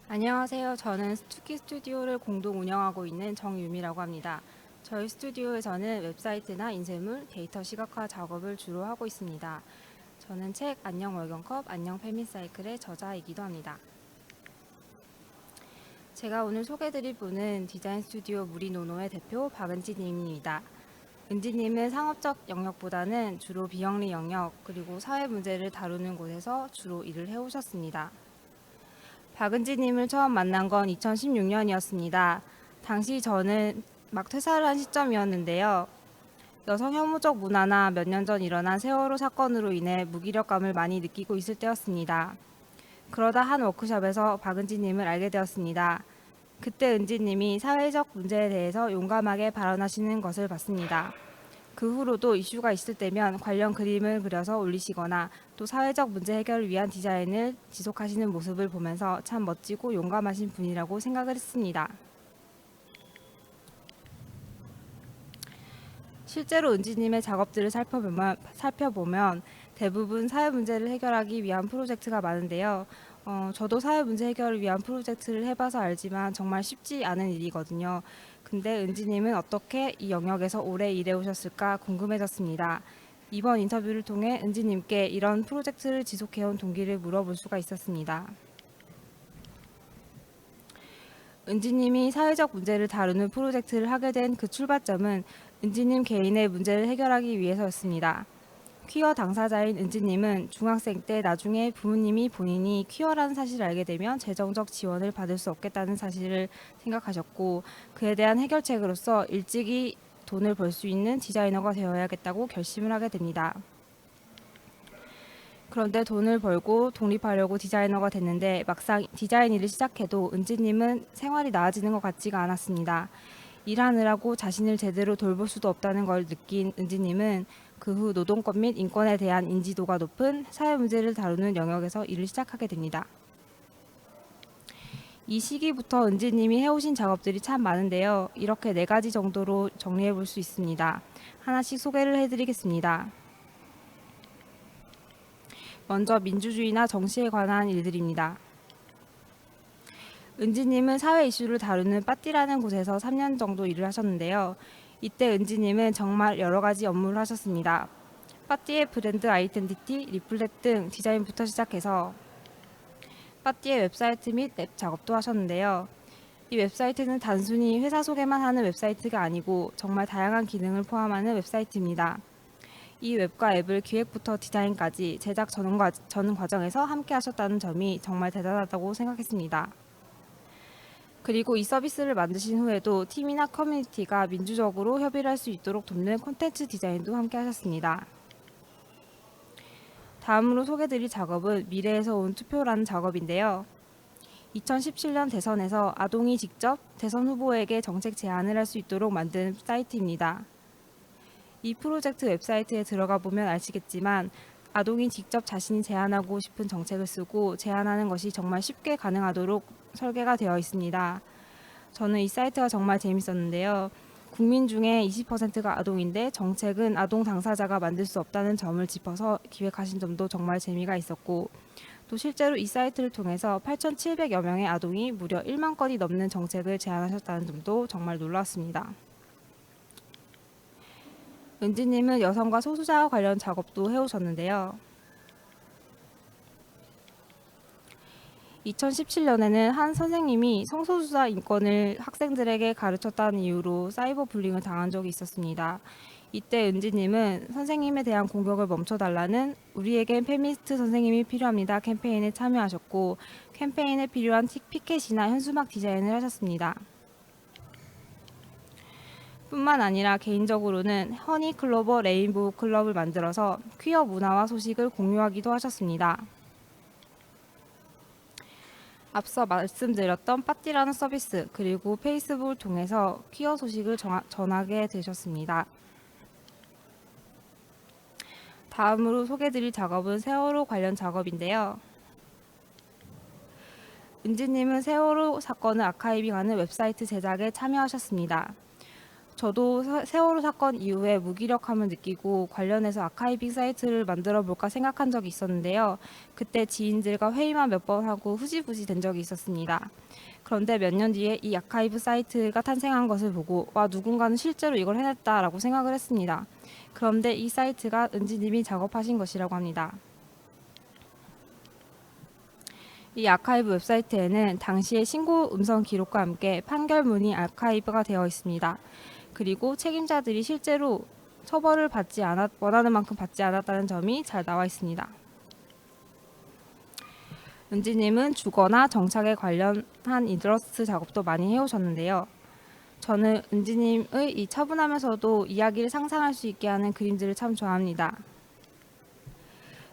안녕하세요. 저는 투키 스튜디오를 공동 운영하고 있는 정유미라고 합니다. 저희 스튜디오에서는 웹사이트나 인쇄물, 데이터 시각화 작업을 주로 하고 있습니다. 저는 책 안녕 월경컵, 안녕 페미사이클의 저자이기도 합니다. 제가 오늘 소개드릴 분은 디자인 스튜디오 무리노노의 대표 박은지님입니다. 은지님은 상업적 영역보다는 주로 비영리 영역 그리고 사회 문제를 다루는 곳에서 주로 일을 해오셨습니다. 박은지님을 처음 만난 건 2016년이었습니다. 당시 저는 막 퇴사를 한 시점이었는데요. 여성 혐오적 문화나 몇 년 전 일어난 세월호 사건으로 인해 무기력감을 많이 느끼고 있을 때였습니다. 그러다 한 워크숍에서 박은지님을 알게 되었습니다. 그때 은지님이 사회적 문제에 대해서 용감하게 발언하시는 것을 봤습니다. 그 후로도 이슈가 있을 때면 관련 그림을 그려서 올리시거나 또 사회적 문제 해결을 위한 디자인을 지속하시는 모습을 보면서 참 멋지고 용감하신 분이라고 생각을 했습니다. 실제로 은지님의 작업들을 살펴보면 대부분 사회 문제를 해결하기 위한 프로젝트가 많은데요. 저도 사회 문제 해결을 위한 프로젝트를 해봐서 알지만 정말 쉽지 않은 일이거든요. 근데 은지님은 어떻게 이 영역에서 오래 일해오셨을까 궁금해졌습니다. 이번 인터뷰를 통해 은지님께 이런 프로젝트를 지속해온 동기를 물어볼 수가 있었습니다. 은지님이 사회적 문제를 다루는 프로젝트를 하게 된 그 출발점은 은지님 개인의 문제를 해결하기 위해서였습니다. 퀴어 당사자인 은지님은 중학생 때 나중에 부모님이 본인이 퀴어라는 사실을 알게 되면 재정적 지원을 받을 수 없겠다는 사실을 생각하셨고 그에 대한 해결책으로서 일찍이 돈을 벌 수 있는 디자이너가 되어야겠다고 결심을 하게 됩니다. 그런데 돈을 벌고 독립하려고 디자이너가 됐는데 막상 디자인 일을 시작해도 은지님은 생활이 나아지는 것 같지가 않았습니다. 일하느라고 자신을 제대로 돌볼 수도 없다는 걸 느낀 은지님은 그 후 노동권 및 인권에 대한 인지도가 높은 사회 문제를 다루는 영역에서 일을 시작하게 됩니다. 이 시기부터 은지님이 해오신 작업들이 참 많은데요. 이렇게 4가지 정도로 정리해 볼 수 있습니다. 하나씩 소개를 해드리겠습니다. 먼저 민주주의나 정치에 관한 일들입니다. 은지님은 사회 이슈를 다루는 빠띠라는 곳에서 3년 정도 일을 하셨는데요. 이때 은지님은 정말 여러 가지 업무를 하셨습니다. 빠띠의 브랜드 아이덴티티, 리플렛 등 디자인부터 시작해서 빠띠의 웹사이트 및 앱 작업도 하셨는데요. 이 웹사이트는 단순히 회사 소개만 하는 웹사이트가 아니고 정말 다양한 기능을 포함하는 웹사이트입니다. 이 웹과 앱을 기획부터 디자인까지 제작 전 과정에서 함께 하셨다는 점이 정말 대단하다고 생각했습니다. 그리고 이 서비스를 만드신 후에도 팀이나 커뮤니티가 민주적으로 협의를 할 수 있도록 돕는 콘텐츠 디자인도 함께 하셨습니다. 다음으로 소개드릴 작업은 미래에서 온 투표라는 작업인데요. 2017년 대선에서 아동이 직접 대선 후보에게 정책 제안을 할 수 있도록 만든 사이트입니다. 이 프로젝트 웹사이트에 들어가 보면 아시겠지만 아동이 직접 자신이 제안하고 싶은 정책을 쓰고 제안하는 것이 정말 쉽게 가능하도록 설계가 되어 있습니다. 저는 이 사이트가 정말 재밌었는데요. 국민 중에 20%가 아동인데 정책은 아동 당사자가 만들 수 없다는 점을 짚어서 기획하신 점도 정말 재미가 있었고 또 실제로 이 사이트를 통해서 8,700여 명의 아동이 무려 1만 건이 넘는 정책을 제안하셨다는 점도 정말 놀랐습니다. 은지님은 여성과 소수자와 관련 작업도 해오셨는데요. 2017년에는 한 선생님이 성소수자 인권을 학생들에게 가르쳤다는 이유로 사이버 불링을 당한 적이 있었습니다. 이때 은지님은 선생님에 대한 공격을 멈춰달라는 우리에겐 페미니스트 선생님이 필요합니다 캠페인에 참여하셨고 캠페인에 필요한 피켓이나 현수막 디자인을 하셨습니다. 뿐만 아니라 개인적으로는 허니 클로버 레인보우 클럽을 만들어서 퀴어 문화와 소식을 공유하기도 하셨습니다. 앞서 말씀드렸던 빠띠라는 서비스 그리고 페이스북을 통해서 퀴어 소식을 전하게 되셨습니다. 다음으로 소개드릴 작업은 세월호 관련 작업인데요. 은지님은 세월호 사건을 아카이빙하는 웹사이트 제작에 참여하셨습니다. 저도 세월호 사건 이후에 무기력함을 느끼고 관련해서 아카이빙 사이트를 만들어 볼까 생각한 적이 있었는데요. 그때 지인들과 회의만 몇 번 하고 후지부지 된 적이 있었습니다. 그런데 몇 년 뒤에 이 아카이브 사이트가 탄생한 것을 보고 와, 누군가는 실제로 이걸 해냈다라고 생각을 했습니다. 그런데 이 사이트가 은지님이 작업하신 것이라고 합니다. 이 아카이브 웹사이트에는 당시의 신고 음성 기록과 함께 판결문이 아카이브가 되어 있습니다. 그리고 책임자들이 실제로 처벌을 원하는 만큼 받지 않았다는 점이 잘 나와 있습니다. 은지님은 주거나 정착에 관련한 일러스트 작업도 많이 해오셨는데요. 저는 은지님의 이 차분하면서도 이야기를 상상할 수 있게 하는 그림들을 참 좋아합니다.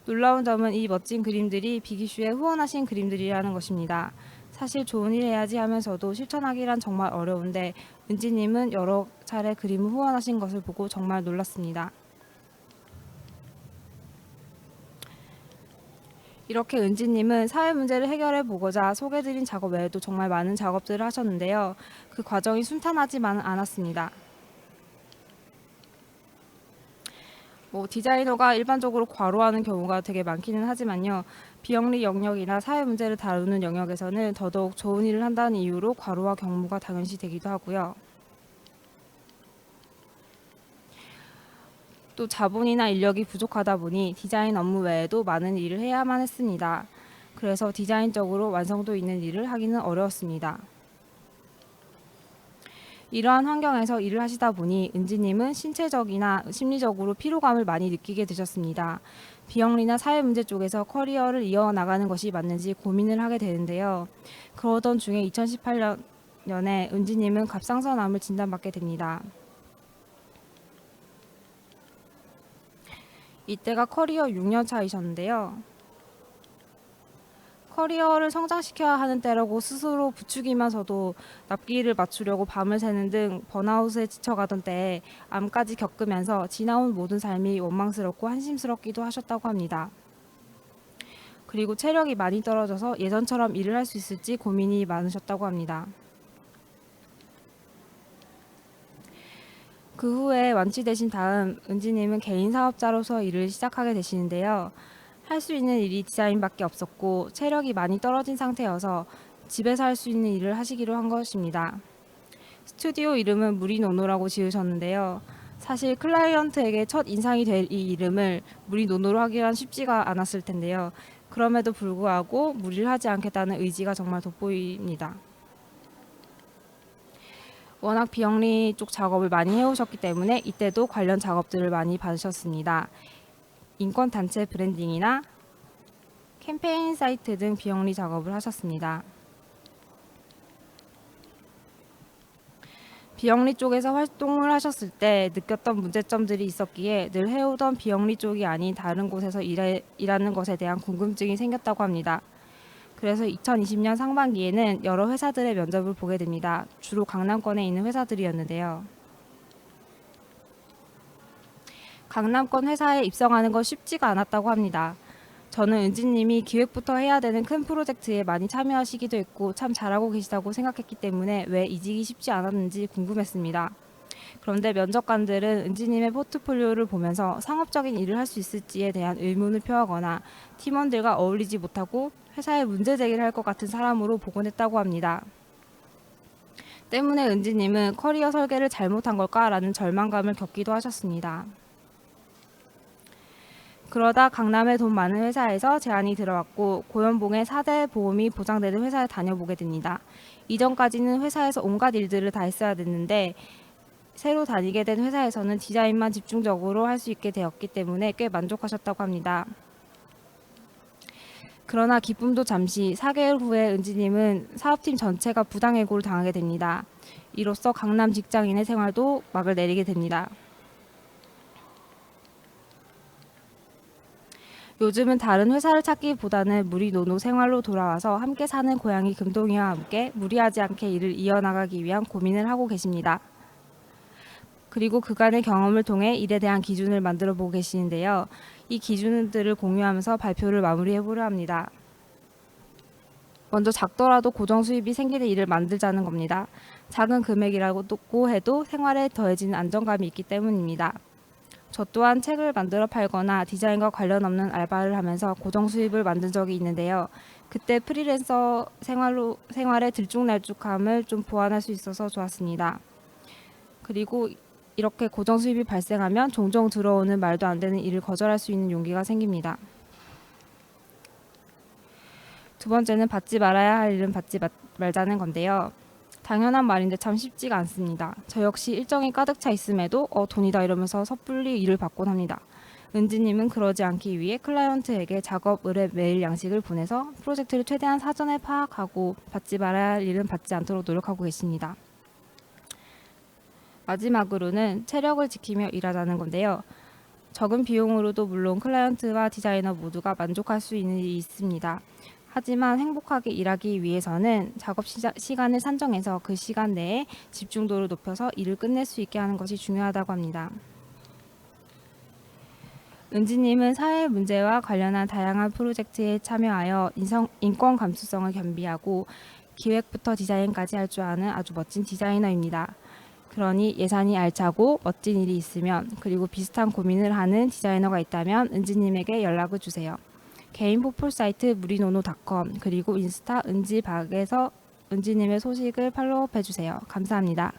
놀라운 점은 이 멋진 그림들이 비기슈에 후원하신 그림들이라는 것입니다. 사실 좋은 일 해야지 하면서도 실천하기란 정말 어려운데 은지님은 여러 차례 그림을 후원하신 것을 보고 정말 놀랐습니다. 이렇게 은지님은 사회 문제를 해결해 보고자 소개드린 작업 외에도 정말 많은 작업들을 하셨는데요. 그 과정이 순탄하지만은 않았습니다. 디자이너가 일반적으로 과로하는 경우가 되게 많기는 하지만요. 비영리 영역이나 사회 문제를 다루는 영역에서는 더더욱 좋은 일을 한다는 이유로 과로와 경무가 당연시 되기도 하고요. 또 자본이나 인력이 부족하다 보니 디자인 업무 외에도 많은 일을 해야만 했습니다. 그래서 디자인적으로 완성도 있는 일을 하기는 어려웠습니다. 이러한 환경에서 일을 하시다 보니 은지님은 신체적이나 심리적으로 피로감을 많이 느끼게 되셨습니다. 비영리나 사회문제 쪽에서 커리어를 이어나가는 것이 맞는지 고민을 하게 되는데요. 그러던 중에 2018년에 은지님은 갑상선암을 진단받게 됩니다. 이때가 커리어 6년 차이셨는데요. 커리어를 성장시켜야 하는 때라고 스스로 부추기면서도 납기를 맞추려고 밤을 새는 등 번아웃에 지쳐가던 때에 암까지 겪으면서 지나온 모든 삶이 원망스럽고 한심스럽기도 하셨다고 합니다. 그리고 체력이 많이 떨어져서 예전처럼 일을 할 수 있을지 고민이 많으셨다고 합니다. 그 후에 완치되신 다음 은지님은 개인 사업자로서 일을 시작하게 되시는데요. 할 수 있는 일이 디자인밖에 없었고 체력이 많이 떨어진 상태여서 집에서 할 수 있는 일을 하시기로 한 것입니다. 스튜디오 이름은 무리노노라고 지으셨는데요. 사실 클라이언트에게 첫 인상이 될 이 이름을 무리노노로 하기란 쉽지가 않았을 텐데요. 그럼에도 불구하고 무리를 하지 않겠다는 의지가 정말 돋보입니다. 워낙 비영리 쪽 작업을 많이 해오셨기 때문에 이때도 관련 작업들을 많이 받으셨습니다. 인권단체 브랜딩이나 캠페인 사이트 등 비영리 작업을 하셨습니다. 비영리 쪽에서 활동을 하셨을 때 느꼈던 문제점들이 있었기에 늘 해오던 비영리 쪽이 아닌 다른 곳에서 일하는 것에 대한 궁금증이 생겼다고 합니다. 그래서 2020년 상반기에는 여러 회사들의 면접을 보게 됩니다. 주로 강남권에 있는 회사들이었는데요. 강남권 회사에 입성하는 건 쉽지가 않았다고 합니다. 저는 은지님이 기획부터 해야 되는 큰 프로젝트에 많이 참여하시기도 했고 참 잘하고 계시다고 생각했기 때문에 왜 이직이 쉽지 않았는지 궁금했습니다. 그런데 면접관들은 은지님의 포트폴리오를 보면서 상업적인 일을 할 수 있을지에 대한 의문을 표하거나 팀원들과 어울리지 못하고 회사에 문제 제기를 할 것 같은 사람으로 보곤 했다고 합니다. 때문에 은지님은 커리어 설계를 잘못한 걸까라는 절망감을 겪기도 하셨습니다. 그러다 강남에 돈 많은 회사에서 제안이 들어왔고 고연봉의 4대 보험이 보장되는 회사에 다녀보게 됩니다. 이전까지는 회사에서 온갖 일들을 다 했어야 됐는데 새로 다니게 된 회사에서는 디자인만 집중적으로 할 수 있게 되었기 때문에 꽤 만족하셨다고 합니다. 그러나 기쁨도 잠시 4개월 후에 은지님은 사업팀 전체가 부당해고를 당하게 됩니다. 이로써 강남 직장인의 생활도 막을 내리게 됩니다. 요즘은 다른 회사를 찾기보다는 무리노노 생활로 돌아와서 함께 사는 고양이 금동이와 함께 무리하지 않게 일을 이어나가기 위한 고민을 하고 계십니다. 그리고 그간의 경험을 통해 일에 대한 기준을 만들어 보고 계시는데요. 이 기준들을 공유하면서 발표를 마무리해 보려 합니다. 먼저 작더라도 고정 수입이 생기는 일을 만들자는 겁니다. 작은 금액이라고 해도 생활에 더해지는 안정감이 있기 때문입니다. 저 또한 책을 만들어 팔거나 디자인과 관련 없는 알바를 하면서 고정 수입을 만든 적이 있는데요. 그때 프리랜서 생활의 들쭉날쭉함을 좀 보완할 수 있어서 좋았습니다. 그리고 이렇게 고정 수입이 발생하면 종종 들어오는 말도 안 되는 일을 거절할 수 있는 용기가 생깁니다. 두 번째는 받지 말아야 할 일은 받지 말자는 건데요. 당연한 말인데 참 쉽지가 않습니다. 저 역시 일정이 가득 차 있음에도 돈이다 이러면서 섣불리 일을 받곤 합니다. 은지님은 그러지 않기 위해 클라이언트에게 작업 의뢰 메일 양식을 보내서 프로젝트를 최대한 사전에 파악하고 받지 말아야 할 일은 받지 않도록 노력하고 계십니다. 마지막으로는 체력을 지키며 일하자는 건데요. 적은 비용으로도 물론 클라이언트와 디자이너 모두가 만족할 수 있는 일이 있습니다. 하지만 행복하게 일하기 위해서는 작업 시간을 산정해서 그 시간 내에 집중도를 높여서 일을 끝낼 수 있게 하는 것이 중요하다고 합니다. 은지님은 사회 문제와 관련한 다양한 프로젝트에 참여하여 인권 감수성을 겸비하고 기획부터 디자인까지 할 줄 아는 아주 멋진 디자이너입니다. 그러니 예산이 알차고 멋진 일이 있으면 그리고 비슷한 고민을 하는 디자이너가 있다면 은지님에게 연락을 주세요. 개인 포털 사이트 무리노노.com 그리고 인스타 은지박에서 은지님의 소식을 팔로우해 주세요. 감사합니다.